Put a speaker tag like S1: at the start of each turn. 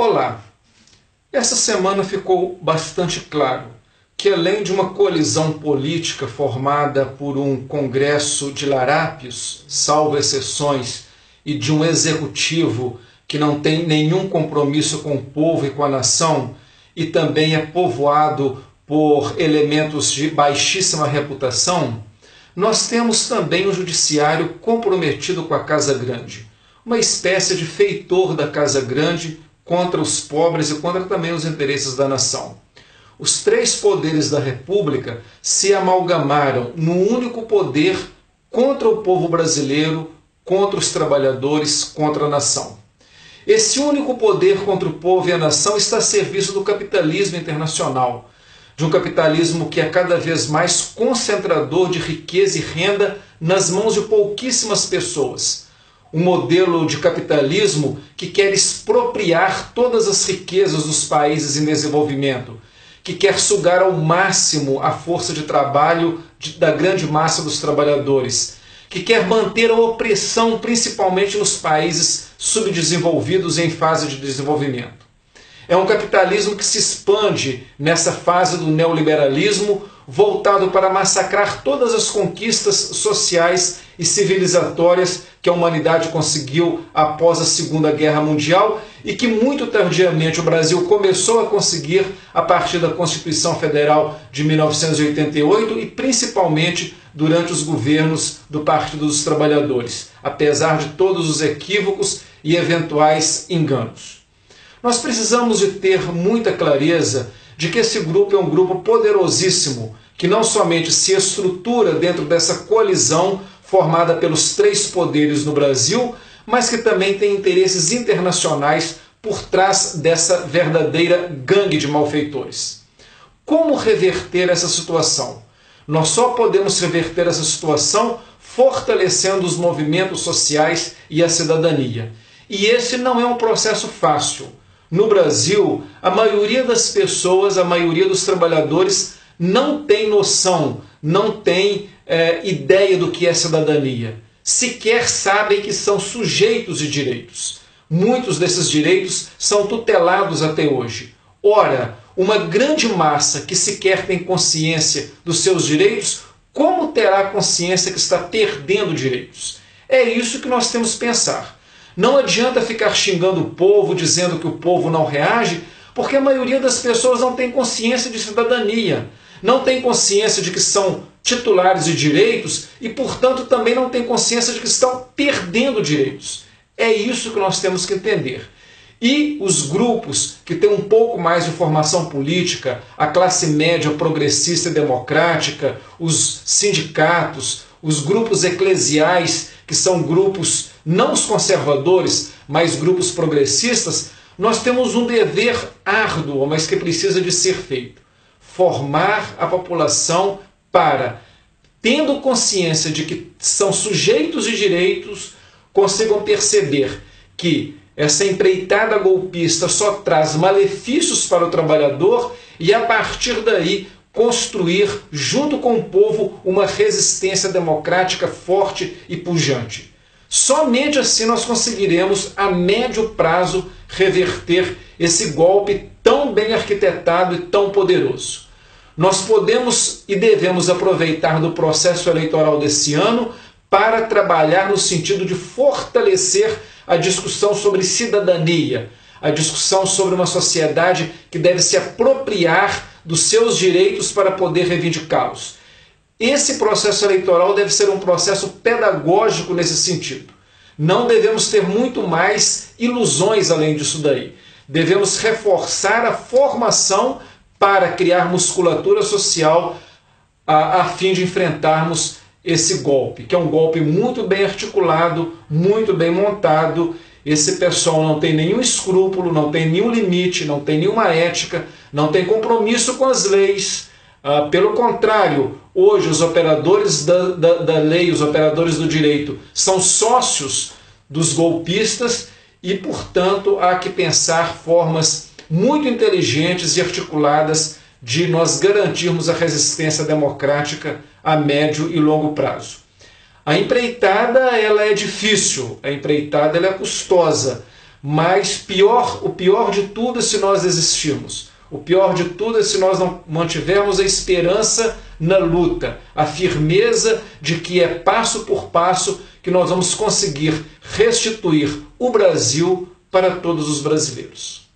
S1: Olá! Essa semana ficou bastante claro que, além de uma coalizão política formada por um congresso de larápios, salvo exceções, e de um executivo que não tem nenhum compromisso com o povo e com a nação, e também é povoado por elementos de baixíssima reputação, nós temos também um judiciário comprometido com a Casa Grande, uma espécie de feitor da Casa Grande contra os pobres e contra também os interesses da nação. Os três poderes da República se amalgamaram num único poder contra o povo brasileiro, contra os trabalhadores, contra a nação. Esse único poder contra o povo e a nação está a serviço do capitalismo internacional, de um capitalismo que é cada vez mais concentrador de riqueza e renda nas mãos de pouquíssimas pessoas. Um modelo de capitalismo que quer expropriar todas as riquezas dos países em desenvolvimento, que quer sugar ao máximo a força de trabalho da grande massa dos trabalhadores, que quer manter a opressão principalmente nos países subdesenvolvidos em fase de desenvolvimento. É um capitalismo que se expande nessa fase do neoliberalismo, voltado para massacrar todas as conquistas sociais e civilizatórias que a humanidade conseguiu após a Segunda Guerra Mundial e que muito tardiamente o Brasil começou a conseguir a partir da Constituição Federal de 1988 e principalmente durante os governos do Partido dos Trabalhadores, apesar de todos os equívocos e eventuais enganos. Nós precisamos de ter muita clareza de que esse grupo é um grupo poderosíssimo, que não somente se estrutura dentro dessa coalizão formada pelos três poderes no Brasil, mas que também tem interesses internacionais por trás dessa verdadeira gangue de malfeitores. Como reverter essa situação? Nós só podemos reverter essa situação fortalecendo os movimentos sociais e a cidadania. E esse não é um processo fácil. No Brasil, a maioria das pessoas, a maioria dos trabalhadores não tem noção, não tem ideia do que é cidadania. Sequer sabem que são sujeitos de direitos. Muitos desses direitos são tutelados até hoje. Ora, uma grande massa que sequer tem consciência dos seus direitos, como terá consciência que está perdendo direitos? É isso que nós temos que pensar. Não adianta ficar xingando o povo, dizendo que o povo não reage, porque a maioria das pessoas não tem consciência de cidadania, não tem consciência de que são titulares de direitos e, portanto, também não tem consciência de que estão perdendo direitos. É isso que nós temos que entender. E os grupos que têm um pouco mais de formação política, a classe média progressista e democrática, os sindicatos, os grupos eclesiais, que são grupos não os conservadores, mas grupos progressistas, nós temos um dever árduo, mas que precisa de ser feito. Formar a população para, tendo consciência de que são sujeitos de direitos, consigam perceber que essa empreitada golpista só traz malefícios para o trabalhador e, a partir daí, construir, junto com o povo, uma resistência democrática forte e pujante. Somente assim nós conseguiremos, a médio prazo, reverter esse golpe tão bem arquitetado e tão poderoso. Nós podemos e devemos aproveitar do processo eleitoral desse ano para trabalhar no sentido de fortalecer a discussão sobre cidadania, a discussão sobre uma sociedade que deve se apropriar dos seus direitos para poder reivindicá-los. Esse processo eleitoral deve ser um processo pedagógico nesse sentido. Não devemos ter muito mais ilusões além disso daí. Devemos reforçar a formação para criar musculatura social a fim de enfrentarmos esse golpe, que é um golpe muito bem articulado, muito bem montado. Esse pessoal não tem nenhum escrúpulo, não tem nenhum limite, não tem nenhuma ética, não tem compromisso com as leis. Pelo contrário, hoje os operadores da lei, os operadores do direito, são sócios dos golpistas e, portanto, há que pensar formas muito inteligentes e articuladas de nós garantirmos a resistência democrática a médio e longo prazo. A empreitada ela é difícil, a empreitada ela é custosa, Mas o pior de tudo é se nós desistirmos. O pior de tudo é se nós não mantivermos a esperança na luta, a firmeza de que é passo por passo que nós vamos conseguir restituir o Brasil para todos os brasileiros.